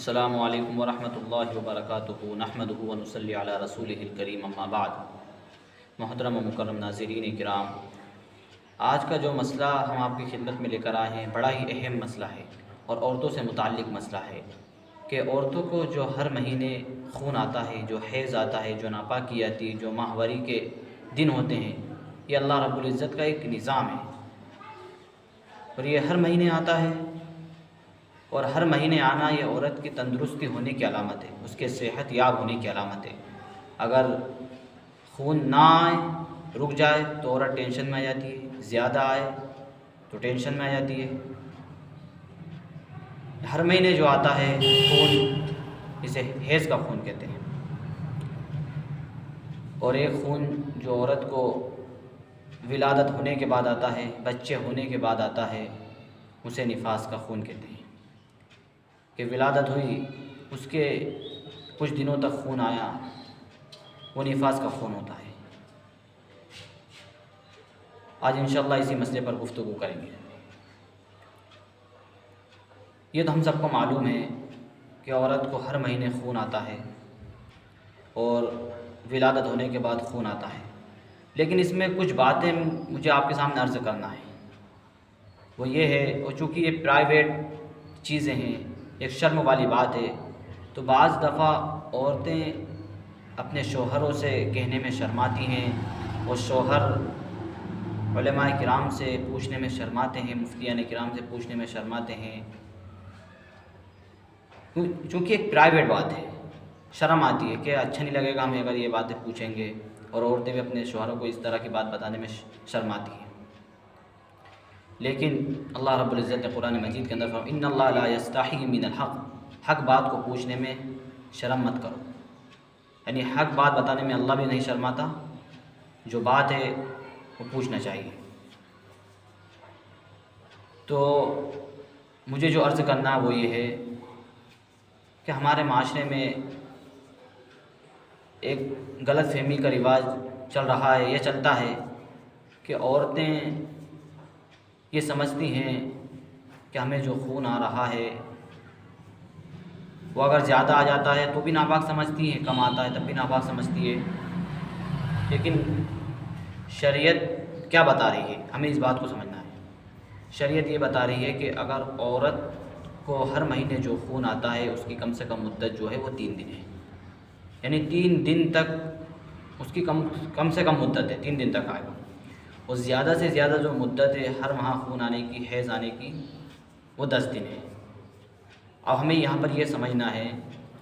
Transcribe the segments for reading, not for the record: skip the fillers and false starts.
السلام علیکم ورحمۃ اللہ وبرکاتہ نحمدہ ونصلی علی رسولہ الکریم اما بعد۔ محترم و مکرم ناظرین کرام، آج کا جو مسئلہ ہم آپ کی خدمت میں لے کر آئے ہیں بڑا ہی اہم مسئلہ ہے اور عورتوں سے متعلق مسئلہ ہے کہ عورتوں کو جو ہر مہینے خون آتا ہے، جو حیض آتا ہے، جو ناپاکی آتی ہے، جو ماہواری کے دن ہوتے ہیں، یہ اللہ رب العزت کا ایک نظام ہے اور یہ ہر مہینے آتا ہے۔ اور ہر مہینے آنا یہ عورت کی تندرستی ہونے کی علامت ہے، اس کے صحت یاب ہونے کی علامت ہے۔ اگر خون نہ آئے، رک جائے تو عورت ٹینشن میں آ جاتی ہے، زیادہ آئے تو ٹینشن میں آ جاتی ہے۔ ہر مہینے جو آتا ہے خون، اسے حیض کا خون کہتے ہیں، اور ایک خون جو عورت کو ولادت ہونے کے بعد آتا ہے، بچے ہونے کے بعد آتا ہے، اسے نفاس کا خون کہتے ہیں کہ ولادت ہوئی، اس کے کچھ دنوں تک خون آیا، وہ نفاس کا خون ہوتا ہے۔ آج انشاءاللہ اسی مسئلے پر گفتگو کریں گے۔ یہ تو ہم سب کو معلوم ہے کہ عورت کو ہر مہینے خون آتا ہے اور ولادت ہونے کے بعد خون آتا ہے، لیکن اس میں کچھ باتیں مجھے آپ کے سامنے عرض کرنا ہے۔ وہ یہ ہے، اور چونکہ یہ پرائیویٹ چیزیں ہیں، ایک شرم والی بات ہے، تو بعض دفعہ عورتیں اپنے شوہروں سے کہنے میں شرماتی ہیں اور شوہر علماء کرام سے پوچھنے میں شرماتے ہیں، مفتیان کرام سے پوچھنے میں شرماتے ہیں، چونکہ ایک پرائیویٹ بات ہے، شرم آتی ہے کہ اچھا نہیں لگے گا ہمیں اگر یہ باتیں پوچھیں گے، اور عورتیں بھی اپنے شوہروں کو اس طرح کی بات بتانے میں شرماتی ہیں۔ لیکن اللہ رب العزت نے قرآن مجید کے اندر فرمایا ان اللہ لا یستحی من الحق، حق بات کو پوچھنے میں شرم مت کرو، یعنی حق بات بتانے میں اللہ بھی نہیں شرماتا، جو بات ہے وہ پوچھنا چاہیے۔ تو مجھے جو عرض کرنا وہ یہ ہے کہ ہمارے معاشرے میں ایک غلط فہمی کا رواج چل رہا ہے، یہ چلتا ہے کہ عورتیں یہ سمجھتی ہیں کہ ہمیں جو خون آ رہا ہے وہ اگر زیادہ آ جاتا ہے تو بھی ناپاک سمجھتی ہیں، کم آتا ہے تب بھی ناپاک سمجھتی ہے۔ لیکن شریعت کیا بتا رہی ہے؟ ہمیں اس بات کو سمجھنا ہے۔ شریعت یہ بتا رہی ہے کہ اگر عورت کو ہر مہینے جو خون آتا ہے اس کی کم سے کم مدت جو ہے وہ 3 دن ہے، یعنی 3 دن تک اس کی کم سے کم مدت ہے، 3 دن تک آئے گا، اور زیادہ سے زیادہ جو مدت ہے ہر ماہ خون آنے کی، حیض آنے کی، وہ 10 دن ہے۔ اب ہمیں یہاں پر یہ سمجھنا ہے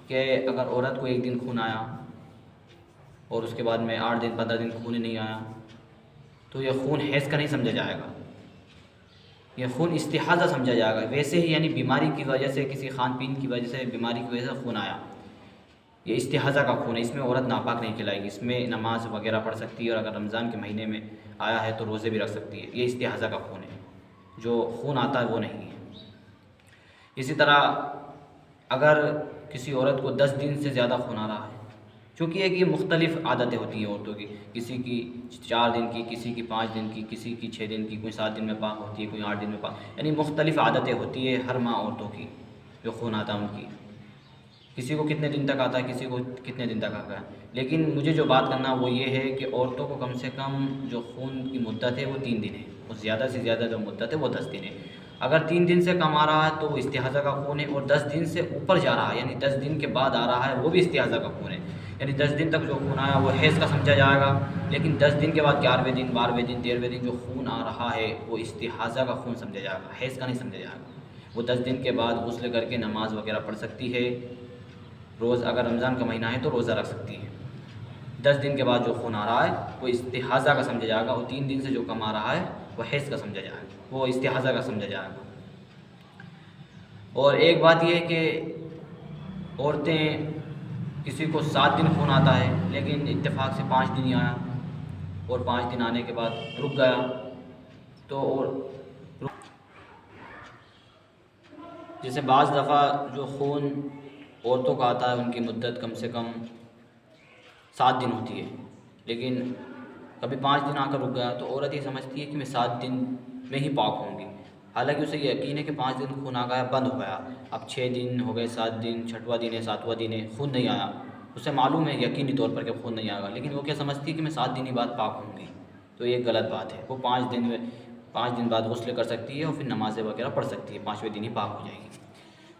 کہ اگر عورت کو 1 دن خون آیا اور اس کے بعد میں 8 دن 15 دن خون ہی نہیں آیا تو یہ خون حیض کا نہیں سمجھا جائے گا، یہ خون استحاضہ سمجھا جائے گا۔ ویسے ہی یعنی بیماری کی وجہ سے، کسی کھان پین کی وجہ سے، بیماری کی وجہ سے خون آیا، یہ استحاضہ کا خون ہے، اس میں عورت ناپاک نہیں کھلائے گی، اس میں نماز وغیرہ پڑھ سکتی ہے، اور اگر رمضان کے مہینے میں آیا ہے تو روزے بھی رکھ سکتی ہے۔ یہ استحاضہ کا خون ہے، جو خون آتا ہے وہ نہیں ہے۔ اسی طرح اگر کسی عورت کو 10 دن سے زیادہ خون آ رہا ہے، چونکہ ایک یہ مختلف عادتیں ہوتی ہیں عورتوں کی، کسی کی 4 دن کی، کسی کی 5 دن کی، کسی کی 6 دن کی، کوئی 7 دن میں پاک ہوتی ہے، کوئی 8 دن میں پاک، یعنی مختلف عادتیں ہوتی ہے ہر ماہ عورتوں کی جو خون آتا ہے ان کی، کسی کو کتنے دن تک آتا ہے، کسی کو کتنے دن تک آتا ہے۔ لیکن مجھے جو بات کرنا وہ یہ ہے کہ عورتوں کو کم سے کم جو خون کی مدت ہے وہ 3 دن ہے، اور زیادہ سے زیادہ جو مدت ہے وہ 10 دن ہے۔ اگر 3 دن سے کم آ رہا ہے تو وہ استحاضہ کا خون ہے، اور 10 دن سے اوپر جا رہا ہے یعنی 10 دن کے بعد آ رہا ہے وہ بھی استحاضہ کا خون ہے، یعنی 10 دن تک جو خون آیا وہ حیض کا سمجھا جائے گا، لیکن 10 دن کے بعد 11ویں دن، 12ویں دن، 13ویں دن جو خون آ رہا ہے وہ استحاضہ کا خون سمجھا جائے گا، حیض کا نہیں سمجھا جائے گا۔ وہ 10 دن کے بعد غسل کر کے نماز وغیرہ پڑھ سکتی ہے، روز اگر رمضان کا مہینہ ہے تو روزہ رکھ سکتی ہے۔ 10 دن کے بعد جو خون آ رہا ہے وہ استحاضہ کا سمجھا جائے گا، اور 3 دن سے جو کم آ رہا ہے وہ حیض کا سمجھا جائے گا، وہ استحاضہ کا سمجھا جائے گا۔ اور ایک بات یہ ہے کہ عورتیں، کسی کو 7 دن خون آتا ہے لیکن اتفاق سے 5 دن ہی آیا، اور 5 دن آنے کے بعد رک گیا، تو جیسے بعض دفعہ جو خون عورتوں کا آتا ہے ان کی مدت کم سے کم 7 دن ہوتی ہے، لیکن کبھی 5 دن آ کر رک گیا تو عورت یہ سمجھتی ہے کہ میں 7 دن میں ہی پاک ہوں گی، حالانکہ اسے یہ یقین ہے کہ 5 دن خون آ گیا بند ہو گیا، اب 6 دن ہو گئے، 7 دن، 6واں دن ہے، 7واں دن ہے، خون نہیں آیا، اسے معلوم ہے یقینی طور پر کہ خون نہیں آئے گا، لیکن وہ کیا سمجھتی ہے کہ میں 7 دن ہی بعد پاک ہوں گی، تو یہ غلط بات ہے۔ وہ 5 دن بعد غسل کر سکتی ہے اور پھر نمازیں وغیرہ پڑھ سکتی ہے، 5ویں دن ہی پاک ہو جائے گی۔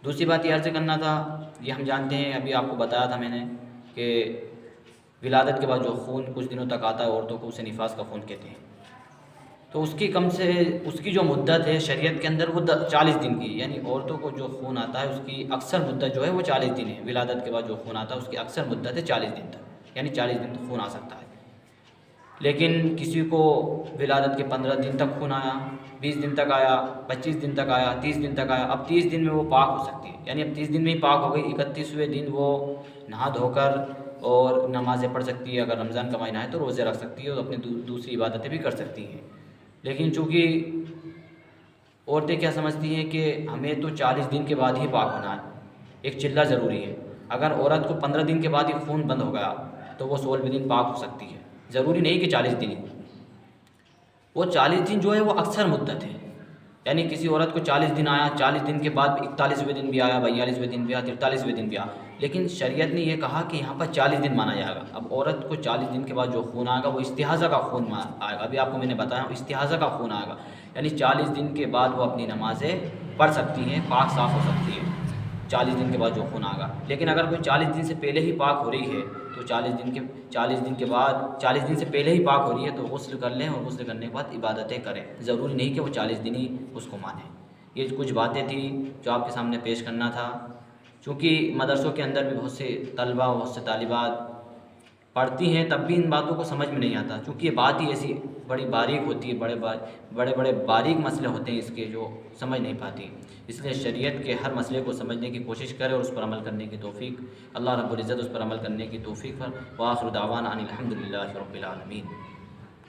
دوسری بات یہ عرض کرنا تھا، یہ ہم جانتے ہیں، ابھی آپ کو بتایا تھا میں نے کہ ولادت کے بعد جو خون کچھ دنوں تک آتا ہے عورتوں کو، اسے نفاس کا خون کہتے ہیں، تو اس کی جو مدت ہے شریعت کے اندر وہ 40 دن کی، یعنی عورتوں کو جو خون آتا ہے اس کی اکثر مدت جو ہے وہ 40 دن ہے۔ ولادت کے بعد جو خون آتا ہے اس کی اکثر مدت ہے 40 دن تک، یعنی 40 دن تک خون آ سکتا ہے۔ لیکن کسی کو ولادت کے 15 دن تک خون آیا، 20 دن تک آیا، 25 دن تک آیا، 30 دن تک آیا، اب 30 دن میں وہ پاک ہو سکتی ہے، یعنی اب 30 دن میں ہی پاک ہو گئی، 31ویں دن وہ نہا دھو کر اور نمازیں پڑھ سکتی ہے، اگر رمضان کا مہینہ ہے تو روزے رکھ سکتی ہے اور اپنی دوسری عبادتیں بھی کر سکتی ہیں۔ لیکن چونکہ عورتیں کیا سمجھتی ہیں کہ ہمیں تو 40 دن کے بعد ہی پاک ہونا ہے، ایک چلہ ضروری ہے، اگر عورت کو 15 دن کے بعد ہی خون بند ہو گیا تو وہ 16ویں دن پاک ہو سکتی ہے، ضروری نہیں کہ 40 دن ہی، وہ 40 دن جو ہے وہ اکثر مدت ہے، یعنی کسی عورت کو 40 دن آیا، 40 دن کے بعد 41ویں دن بھی آیا، 42ویں دن بھی آیا، 43ویں دن بھی آیا، لیکن شریعت نے یہ کہا کہ یہاں پر 40 دن مانا جائے گا۔ اب عورت کو 40 دن کے بعد جو خون آئے گا وہ استحاضہ کا خون آئے گا، ابھی آپ کو میں نے بتایا استحاضہ کا خون آئے گا، یعنی 40 دن کے بعد وہ اپنی نمازیں پڑھ سکتی ہیں، پاک صاف ہو سکتی ہے 40 دن کے بعد جو خون آئے گا۔ لیکن اگر کوئی 40 دن سے پہلے ہی پاک ہو رہی ہے تو 40 دن کے بعد 40 دن سے پہلے ہی پاک ہو رہی ہے تو غسل کر لیں اور غسل کرنے کے بعد عبادتیں کریں، ضروری نہیں کہ وہ 40 دن ہی اس کو مانیں۔ یہ کچھ باتیں تھیں جو آپ کے سامنے پیش کرنا تھا، چونکہ مدرسوں کے اندر بھی بہت سے طلبہ، بہت سے طالبات پڑھتی ہیں تب بھی ان باتوں کو سمجھ میں نہیں آتا، چونکہ یہ بات ہی ایسی بڑی باریک ہوتی ہے، بڑے باریک مسئلے ہوتے ہیں اس کے جو سمجھ نہیں پاتی، اس لیے شریعت کے ہر مسئلے کو سمجھنے کی کوشش کرے اور اس پر عمل کرنے کی توفیق اللہ رب العزت اس پر عمل کرنے کی توفیق پر۔ وآخر دعوانا ان الحمد للہ رب العالمین۔